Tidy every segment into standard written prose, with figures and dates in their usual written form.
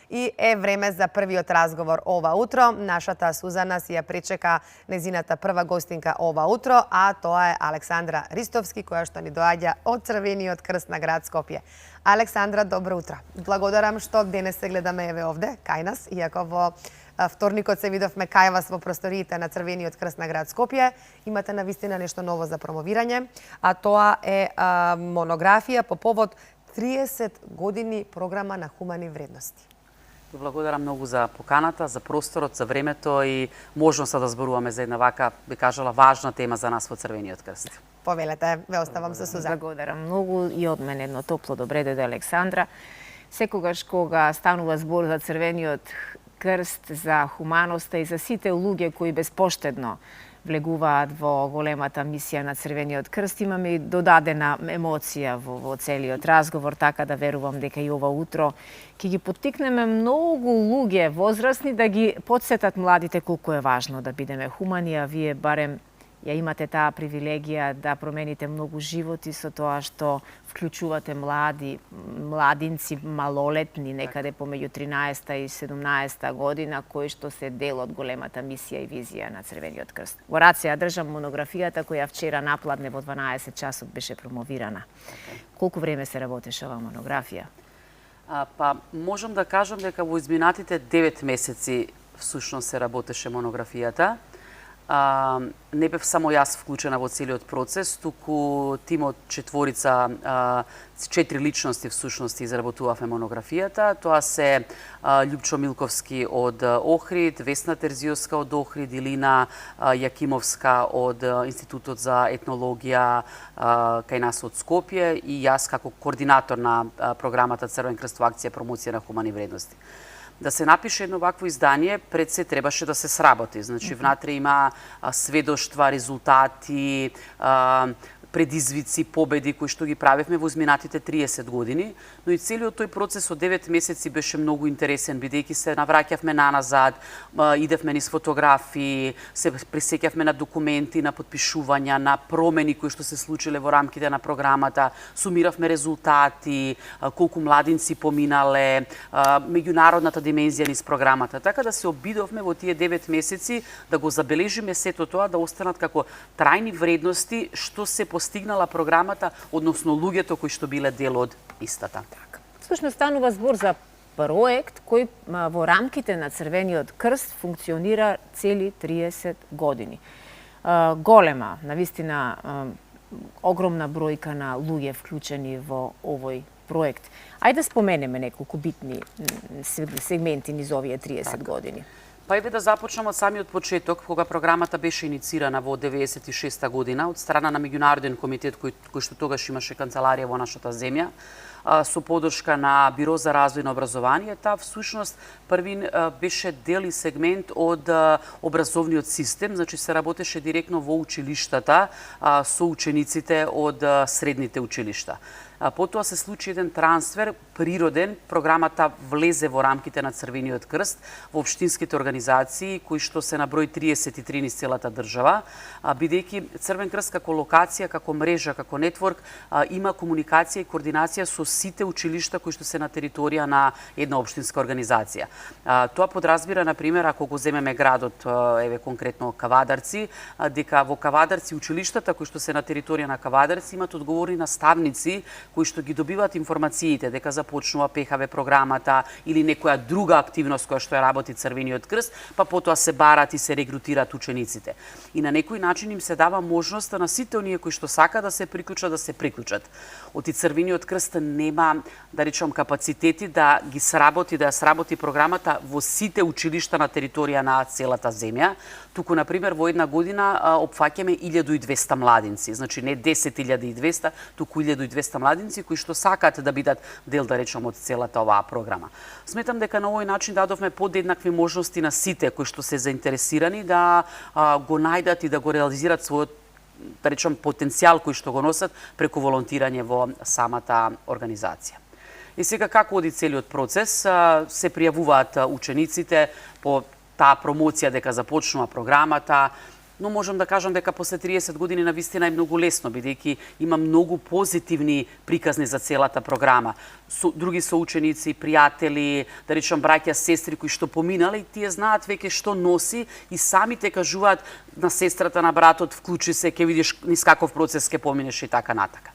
И е време за првиот разговор ова утро. Нашата Сузана си ја пречека незината прва гостинка ова утро, а тоа е Александра Ристовски, која што ни доаѓа од Црвениот крст на град Скопје. Александра, добро утро. Благодарам што денес се гледаме еве овде, кај нас, иако во вторникот се видовме кај вас во просториите на Црвениот крст на град Скопје. Имате навистина нешто ново за промовирање, а тоа е монографија по повод 30 години програма на хумани вредности. Благодарам многу за поканата, за просторот, за времето и можноста да зборуваме за една вака, би кажала, важна тема за нас во Црвениот крст. Повелете, ве оставам со Сузана. Благодарам многу и од мене едно топло добре дојде Александра. Секогаш кога станува збор за Црвениот крст, за хуманоста и за сите луѓе кои безпоштедно влегуваат во големата мисија на Црвениот крст, имаме и додадена емоција во целиот разговор, така да верувам дека и ова утро ќе ги поттикнеме многу луѓе возрастни да ги потсетат младите колку е важно да бидеме хумани, а вие барем ја имате таа привилегија да промените многу животи со тоа што вклучувате младинци, малолетни, некаде помеѓу 13 и 17 година, кои што се дел од големата мисија и визија на Црвениот крст. Во раце ја држам монографијата која вчера напладне во 12 часот беше промовирана. Колку време се работеше оваа монографија? Па можам да кажам дека во изминатите 9 месеци всушност се работеше монографијата. Не бев само јас вклучена во целиот процес, туку тимот четворица, 4 личности всушност изработувавме монографијата. Тоа се Љупчо Милковски од Охрид, Весна Терзиовска од Охрид, Илина Јакимовска од Институтот за етнологија кај нас од Скопје и јас како координатор на програмата Црвен крст во акција промоција на хумани вредности. Да се напише едно вакво издание, пред се требаше да се сработи. Значи, внатре има сведоштва, резултати, предизвици, победи кои што ги правевме во изминатите 30 години, но и целиот тој процес од 9 месеци беше многу интересен, бидејќи се навраќавме наназад, идевме низ фотографии, се пресеќавме на документи, на потпишувања, на промени кои што се случиле во рамките на програмата, сумиравме резултати, колку младинци поминале, меѓународната димензија низ програмата. Така да се обидовме во тие 9 месеци да го забележиме сето тоа, да останат како трајни вредности што се постигнала програмата, односно луѓето кои што биле дел од истата. Всушност станува збор за проект кој во рамките на Црвениот крст функционира цели 30 години. Голема, навистина огромна бројка на луѓе вклучени во овој проект. Ајде да споменеме неколку битни сегменти низ овие 30 години. Па еве да започнам од самиот почеток, кога програмата беше иницирана во 96 година од страна на меѓународен комитет кој што тогаш имаше канцеларија во нашата земја, со подршка на Биро за развој на образованието. Всушност првин беше дел и сегмент од образовниот систем, значи се работеше директно во училиштата со учениците од средните училишта. Потоа се случи еден трансфер природен, програмата влезе во рамките на Црвениот крст во општинските организации кои што се на број 33 низ целата држава, бидејќи Црвен крст како локација, како мрежа, како нетворк има комуникација и координација со сите училишта кои што се на територија на една општинска организација. Тоа подразбира, на пример, ако го земеме градот, еве конкретно Кавадарци, дека во Кавадарци училиштата кои што се на територија на Кавадарци имат одговорни наставници кои што ги добиваат информациите дека започнува ПХВ програмата или некоја друга активност која што ја работи Црвениот крст, па потоа се барат и се регрутираат учениците. И на некој начин им се дава можност на сите оние кои што сака да се приклучат. Оти Црвениот крст нема, да речам, капацитети да ги сработи, да ја сработи програмата во сите училишта на територија на целата земја, туку, на пример, во една година опфаќаме 1200 младинци, значи не 10.200, туку 1200 младинци кои што сакаат да бидат дел, да речам, од целата оваа програма. Сметам дека на овој начин дадовме подеднакви можности на сите кои што се заинтересирани да го најдат и да го реализираат својот, да речам, потенцијал кој што го носат преку волонтирање во самата организација. И сега како оди целиот процес? Се пријавуваат учениците по таа промоција дека започнува програмата, но можам да кажам дека после 30 години навистина е многу лесно, бидејќи има многу позитивни приказни за целата програма. Други соученици, пријатели, да речам браќа, сестри кои што поминале и тие знаат веќе што носи и самите кажуваат на сестрата, на братот, вклучи се, ќе видиш низ каков процес ќе поминеш и така натака.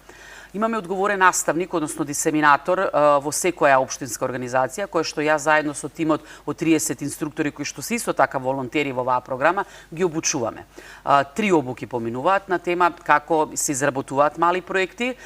Имаме одговорен наставник, односно дисеминатор во секоја општинска организација, која што ја заедно со тимот од 30 инструктори кои што се исто така волонтери во оваа програма, ги обучуваме. 3 обуки поминуваат на тема како се изработуваат мали проекти,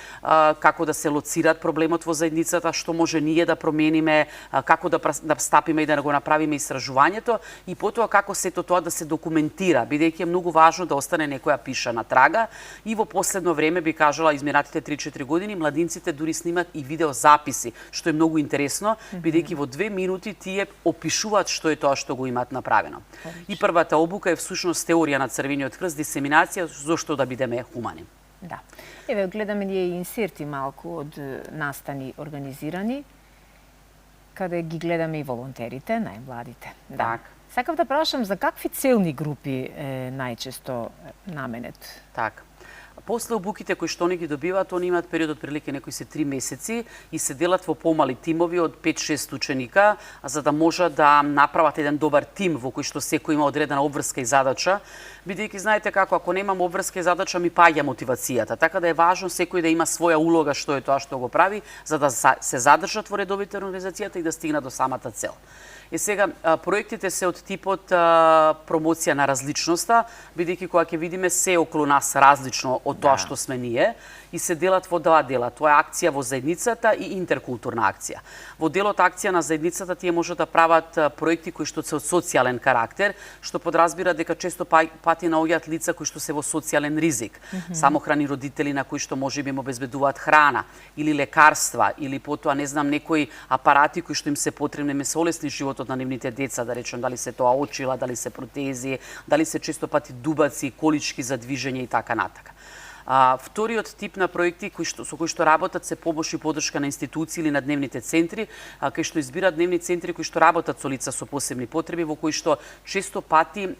како да се лоцираат проблемот во заедницата, што може ние да промениме, како да стапиме и да го направиме истражувањето и потоа како сето тоа да се документира, бидејќи е многу важно да остане некоја пишана трага и во последно време би кажала изминатите 3-4 години младинците дури снимат и видеозаписи, што е многу интересно, бидејќи во 2 минути тие опишуваат што е тоа што го имаат направено. И првата обука е всушност теорија на Црвениот крст, дисеминација, зошто да бидеме хумани. Да. Еве, гледаме ние инсерти малку од настани организирани, каде ги гледаме и волонтерите, најмладите. Да. Так. Сакав да прашам за какви целни групи е најчесто наменет? Так. После обуките кои што они ги добиваат, они имаат период од прилike некои се 3 месеци и се делат во помали тимови од 5-6 ученика, за да можат да направат еден добар тим во кој што секој има одредена обврска и задача, бидејќи знаете како ако немам обврска и задача ми паѓа мотивацијата, така да е важно секој да има своја улога што е тоа што го прави, за да се задржат во редовите организацијата и да стигнат до самата цел. И сега, проектите се од типот промоција на различноста, бидејќи кога ќе видиме се околу нас различно од тоа што сме ние, и се делат во два дела. Тоа е акција во заедницата и интеркултурна акција. Во делот акција на заедницата тие можат да прават проекти кои што се од социјален карактер, што подразбира дека често пати наоѓаат лица кои што се во социјален ризик. Самохрани родители на кои што можеби им обезбедуваат храна или лекарства или потоа не знам некои апарати кои што им се потребни ме се олесни животот на нивните деца, да речем дали се тоа очила, дали се протези, дали се често пати дубаци, колички за движење и така натака. Вториот тип на проекти со кои што работат се помош и подршка на институции или на дневните центри, кај што избираат дневни центри кои што работат со лица со посебни потреби, во кои што често пати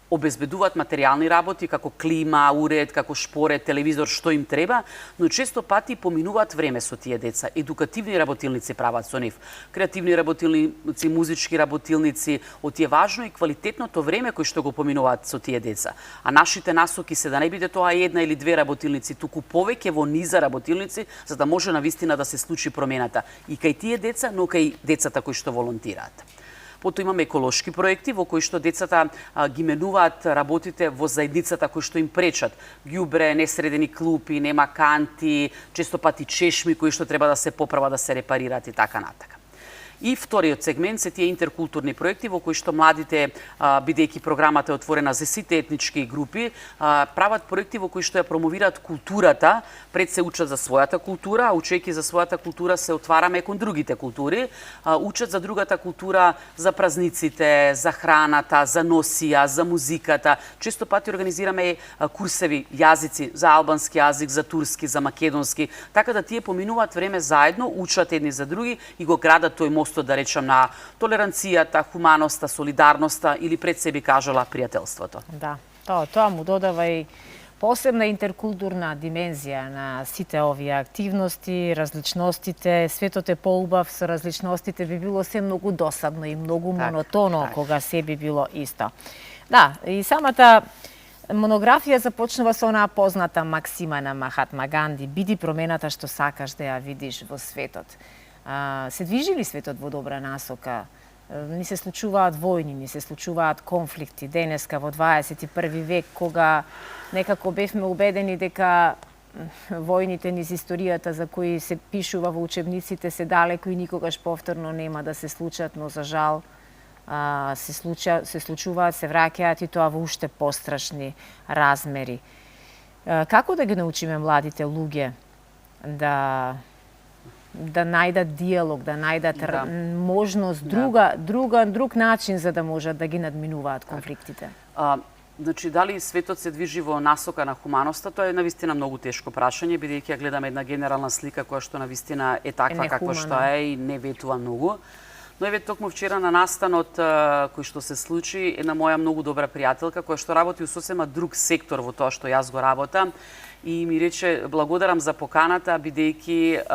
обезбедуваат материјални работи, како клима, уред, како шпоред, телевизор, што им треба, но често пати поминуваат време со тие деца. Едукативни работилници прават со нив, креативни работилници, музички работилници, од тие важно и квалитетното време кој што го поминуваат со тие деца. А нашите насоки се да не биде тоа една или две работилници, туку повеќе во низа работилници, за да може навистина да се случи промената и кај тие деца, но кај децата кои што волонтираат. Потоа имаме еколошки проекти во кои што децата ги менуваат работите во заедницата кои што им пречат. Ѓубре, несредени клупи, нема канти, често пати чешми кои што треба да се поправат, да се репарираат и така натака. И вториот сегмент се тие интеркултурни проекти во кои што младите, бидејќи програмата е отворена за сите етнички групи, прават проекти во кои што ја промовираат културата, пред се учат за својата култура, а учејќи за својата култура се отвараме кон другите култури, учат за другата култура, за празниците, за храната, за носија, за музиката. Често пати организираме курсеви јазици за албански јазик, за турски, за македонски, така да тие поминуваат време заедно, учат едни за други и го градат тој мостот, да речам, на толеранцијата, хуманоста, солидарноста или пред се би кажала пријателството. Да, тоа му додава и посебна интеркултурна димензија на сите овие активности, различностите. Светот е поубав со различностите, би било се многу досадно и многу монотоно кога се би било исто. Да, и самата монографија започнува со онаа позната максима на Махатма Ганди: биди промената што сакаш да ја видиш во светот. Се движи ли светот во добра насока? Ни се случуваат војни, ни се случуваат конфликти. Денеска во 21 век, кога некако бевме убедени дека војните низ историјата за кои се пишува во учебниците се далеко и никогаш повторно нема да се случат, но за жал се случуваат, се враќаат и тоа во уште пострашни размери. Како да ги научиме младите луѓе да најдат диалог, да најдат можност, друг начин за да можат да ги надминуваат конфликтите? Значи, дали светот се движи во насока на хуманоста, тоа е навистина многу тешко прашање, бидејќи ја гледаме една генерална слика која што навистина е таква каква што е и не ветува многу. Но еве токму вчера на настанот кој што се случи, една моја многу добра пријателка која што работи у сосема друг сектор во тоа што јас го работам, и ми рече благодарам за поканата, бидејќи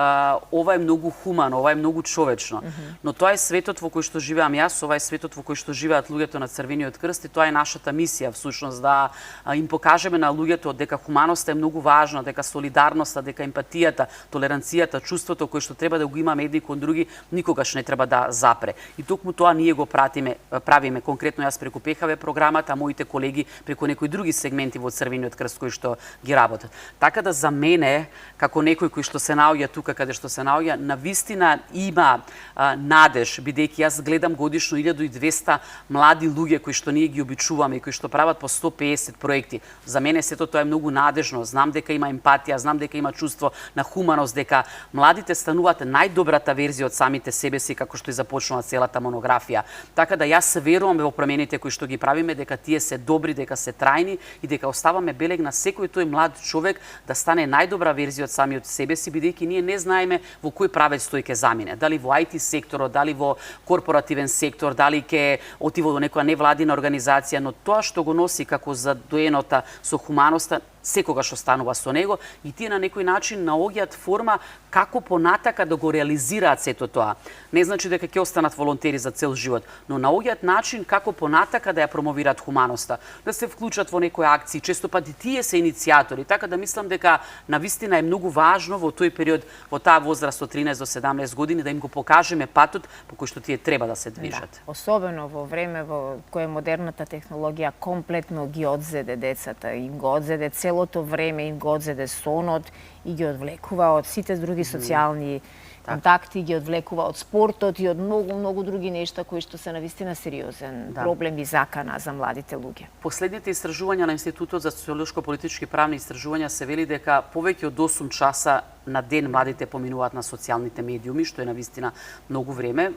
ова е многу хумано, ова е многу човечно. Но тоа е светот во кој што живеам јас, ова е светот во кој што живеат луѓето на Црвениот крст, и тоа е нашата мисија всушност, да им покажеме на луѓето дека хуманоста е многу важна, дека солидарноста, дека емпатијата, толеранцијата, чувството кој што треба да го имаме едни кон други, никогаш не треба да запре. И токму тоа ние го правиме, конкретно јас преку ПХВ програмата, а моите колеги преку некои други сегменти во Црвениот крст кои што ги работат. Така да за мене, како некој кој што се наоѓа тука каде што се наоѓа, навистина има надеж, бидејќи јас гледам годишно 1200 млади луѓе кои што ние ги обичуваме и кои што прават по 150 проекти. За мене сето тоа е многу надежно. Знам дека има емпатија, знам дека има чувство на хуманост, дека младите стануваат најдобрата верзија од самите себе си, како што и започнува целата монографија. Така да јас верувам во промените кои што ги правиме, дека тие се добри, дека се трајни и дека оставаме белег на секој тој млад човек да стане најдобра верзија од самиот себе си, бидејќи ние не знаеме во кој правец тој ќе замине. Дали во IT секторот, дали во корпоративен сектор, дали ќе отиде во некоја невладина организација, но тоа што го носи како задоенота со хуманоста, секогаш останува со него, и тие на некој начин наоѓаат форма како понатака да го реализираат сето тоа. Не значи дека ќе останат волонтери за цел живот, но наоѓаат начин како понатака да ја промовираат хуманоста, да се вклучат во некои акции, често пати тие се иницијатори, така да мислам дека навистина е многу важно во тој период, во таа возраст од 13 до 17 години, да им го покажеме патот по кој што тие треба да се движат. Да, особено во време во кое модерната технологија комплетно ги одзеде децата, им го одзеде целото време, им го одзеде сонот и ги одвлекува од сите други социјални контакти, ги одвлекува од спортот и од многу други нешта кои што се навистина сериозен проблем и закана за младите луѓе. Последните истражувања на Институтот за социолошко-политички правни истражувања се вели дека повеќе од 8 часа на ден младите поминуваат на социјалните медиуми, што е навистина многу време.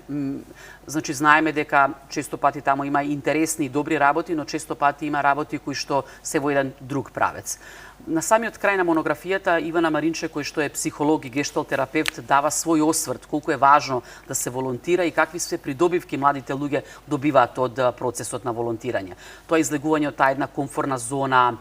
Значи, знаеме дека често пати таму има интересни и добри работи, но често пати има работи кои што се во еден друг правец. На самиот крај на монографијата, Ивана Маринче, кој што е психолог и гешталт терапевт, дава свој осврт колку е важно да се волонтира и какви се придобивки младите луѓе добиваат од процесот на волонтирање. Тоа е излегување од таа една комфортна зона,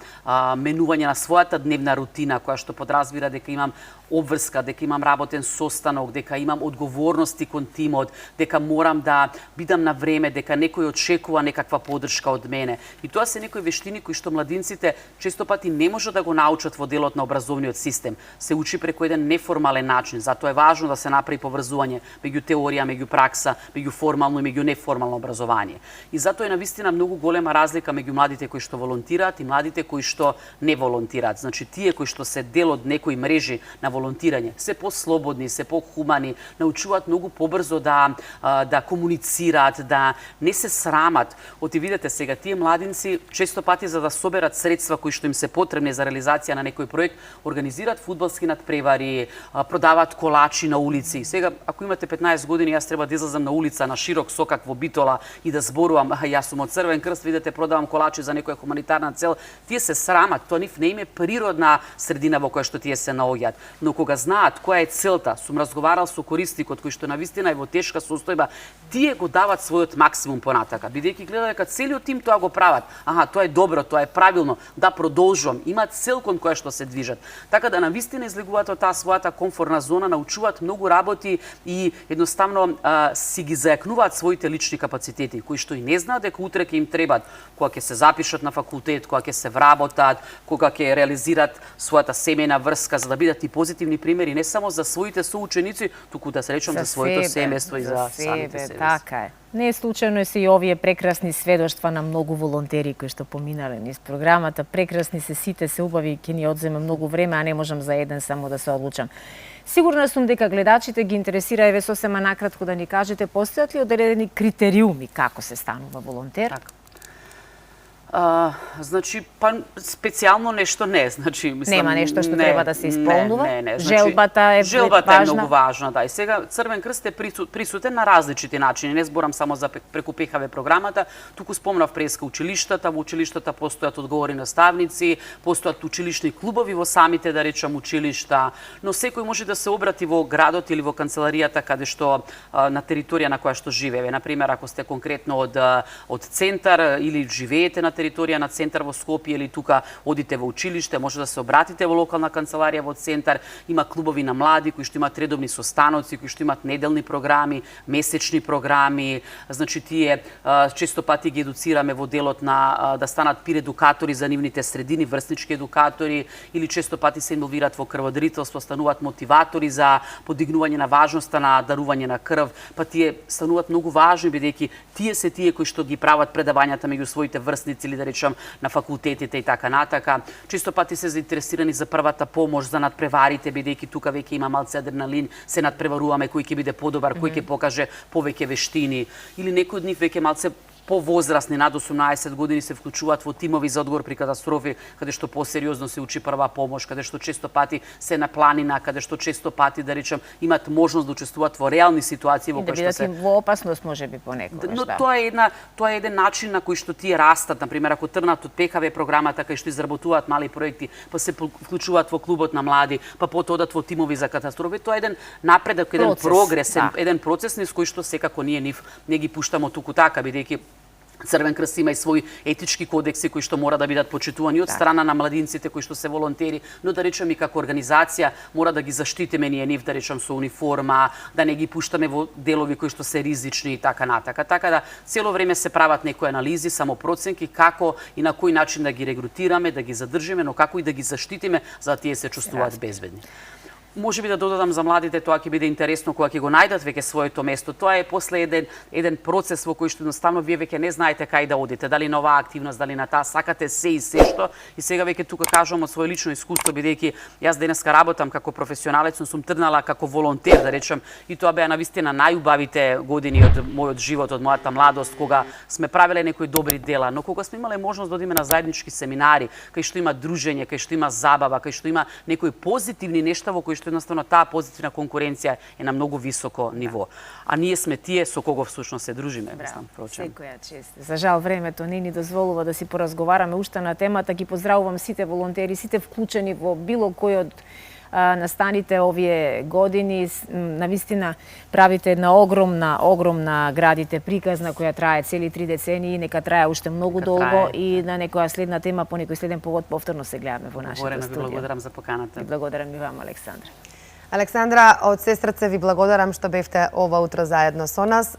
менување на својата дневна рутина, која што подразбира дека имам обврска, дека имам работен состанок, дека имам одговорности кон тимот, дека морам да бидам на време, дека некој очекува некаква поддршка од мене. И тоа се некои вештини кои што младинците често пати не може да го научат во делот на образовниот систем. Се учи преку еден неформален начин, затоа е важно да се направи поврзување меѓу теорија, меѓу пракса, меѓу формално и меѓу неформално образование. И затоа е навистина многу голема разлика меѓу младите кои што волонтираат и младите кои што не волонтираат. Значи, тие кои што се дел од некои мрежи на волонтирање, се послободни, се похумани, научуваат многу побрзо да комуницираат, да не се срамат. Оти видете сега, тие младинци често пати за да соберат средства кои што им се потребни за реализација на некој проект, организираат фудбалски надпревари, продаваат колачи на улици. Сега, ако имате 15 години, јас треба да излезам на улица на широк сокак во Битола и да зборувам, јас сум од Црвен крст, видете, продавам колачи за некоја хуманитарна цел. Тие се срамат, тоа нив не им е природна средина во која што тие се наоѓаат. Но кога знаат која е целта, сум разговарал со корисникот кој што навистина е во тешка состојба, тие го дават својот максимум понатака, бидејќи гледа дека целиот тим тоа го прават. Аха, тоа е добро, тоа е правилно, да продолжувам. Имаат цел кон која што се движат. Така да навистина излегуваат од таа својата комфортна зона, научуваат многу работи и едноставно си ги зајакнуваат своите лични капацитети, кои што и не знаат дека утре ќе им требат, кога ќе се запишат на факултет, кога ќе се вработат, кога ќе реализираат својата семејна врска, за да бидат и позитивни примери не само за своите соученици, туку да се речам за своето семејство и за самите себе. Така е. Не е случајно се и овие прекрасни сведоштва на многу волонтери кои што поминале низ програмата. Прекрасни се сите, се убави, ќе ни одземе многу време, а не можам за еден само да се одлучам. Сигурна сум дека гледачите ги интересира, еве сосема накратко да ни кажете, постојат ли одредени критериуми како се станува волонтер? Так. Значи, па специјално нешто не, значи, мислам, Нема нешто што треба да се исполнува? Не. Желбата е Желбата е важна? многу важна, да. И сега Црвен крст е присутен на различити начини. Не зборам само за преку ПХВ програмата, туку спомнав преска училиштата, во училиштата постојат одговорни наставници, постојат училишни клубови во самите, да речам, училишта, но секој може да се обрати во градот или во канцеларијата каде што на територија на која што живее. Например, ако сте конкретно од центар или живеете на територија на центар во Скопје или тука одите во училиште, може да се обратите во локална канцеларија во центар. Има клубови на млади кои што имаат редовни состаноци, кои што имаат неделни програми, месечни програми. Значи тие често пати ги едуцираме во делот на да станат пир едукатори за нивните средини, врснички едукатори, или често пати се инволвираат во крводарителство, стануваат мотиватори за подигнување на важноста на дарување на крв. Па тие стануваат многу важни бидејќи тие се тие кои што ги прават предавањата меѓу своите врсници или да речам на факултетите и така натака. Често пати се заинтересирани за првата помош, за надпреварите, бидејќи тука веќе има малце адреналин, се надпреваруваме кој ќе биде подобар, кој ќе покаже повеќе вештини. Или некои од нив веќе малце повозрасни, над 18 години, се вклучуваат во тимови за одговор при катастрофи, каде што посериозно се учи прва помош, каде што често пати се на планина, каде што често пати, да речем, имаат можност да учествуваат во реални ситуации во кои што се... И да бидат во опасност, можеби, понекогаш, Но да. тоа е еден начин на кој што тие растат, например, ако тргнат од ПХВ програмата кај што изработуваат мали проекти, па се вклучуваат во клубот на млади, па потоа одат во тимови за катастрофи, тоа е еден напредок, еден прогрес, еден процес низ кој што секако ние нив не ги пуштамо туку така, бидејќи Црвен крст има и своји етички кодекси кои што мора да бидат почитувани од страна на младинците кои што се волонтери, но да речем и како организација мора да ги заштитиме ние нив, да речем со униформа, да не ги пуштаме во делови кои што се ризични и така натака. Така да цело време се прават некои анализи, самопроценки како и на кој начин да ги регрутираме, да ги задржиме, но како и да ги заштитиме за да тие се чувствуваат безбедни. Може би да додадам за младите, тоа ќе биде интересно кога ќе го најдат веќе своето место. Тоа е после еден процес во кој што едноставно вие веќе не знаете кај да одите, дали на оваа активност, дали на таа, сакате се и се што. И сега веќе тука кажувам од свое лично искуство, бидејќи јас денеска работам како професионалец, но сум тргнала како волонтер, да речем, и тоа беа навистина најубавите години од мојот живот, од мојата младост, кога сме правеле некои добри дела, но кога сме имале можност да одиме на заеднички семинари, кај што има дружење, кај што има забава, кај што има некои позитивни нешта во кои што едноставно таа позитивна конкуренција е на многу високо ниво. А ние сме тие со кого всушност се дружиме, мислам, прочем. Секоја чест. За жал времето не ни дозволува да си поразговараме уште на темата. Ги поздравувам сите волонтери, сите вклучени во било кој од настаните овие години. Навистина правите една огромна градите приказна која трае цели 3 децении, нека трае уште многу долго и на некоја следна тема, по некој следен повод повторно се гледаме во нашето студио. Ви благодарам за поканата. И благодарам и вам, Александра. Александра, од се срце ви благодарам што бевте ова утро заедно со нас.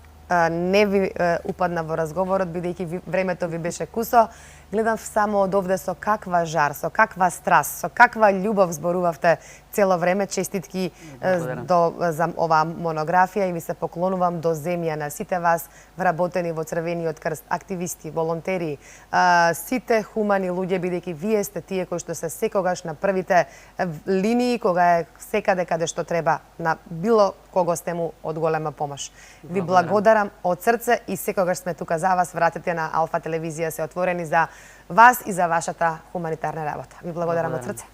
Не ви упадна во разговорот, бидејќи времето ви беше кусо. Гледам само од овде со каква жар, со каква страст, со каква љубов зборувавте цело време. Честитки за оваа монографија и ви се поклонувам до земја на сите вас вработени во Црвениот крст, активисти, волонтери, сите хумани луѓе, бидејќи вие сте тие кои што се секогаш на првите линии, кога е секаде каде што треба, на било кого сте му од голема помош. Ви благодарам од срце и секогаш сме тука за вас. Вратите на Алфа телевизија се отворени за вас и за вашата хуманитарна работа. Ви благодарам од срце.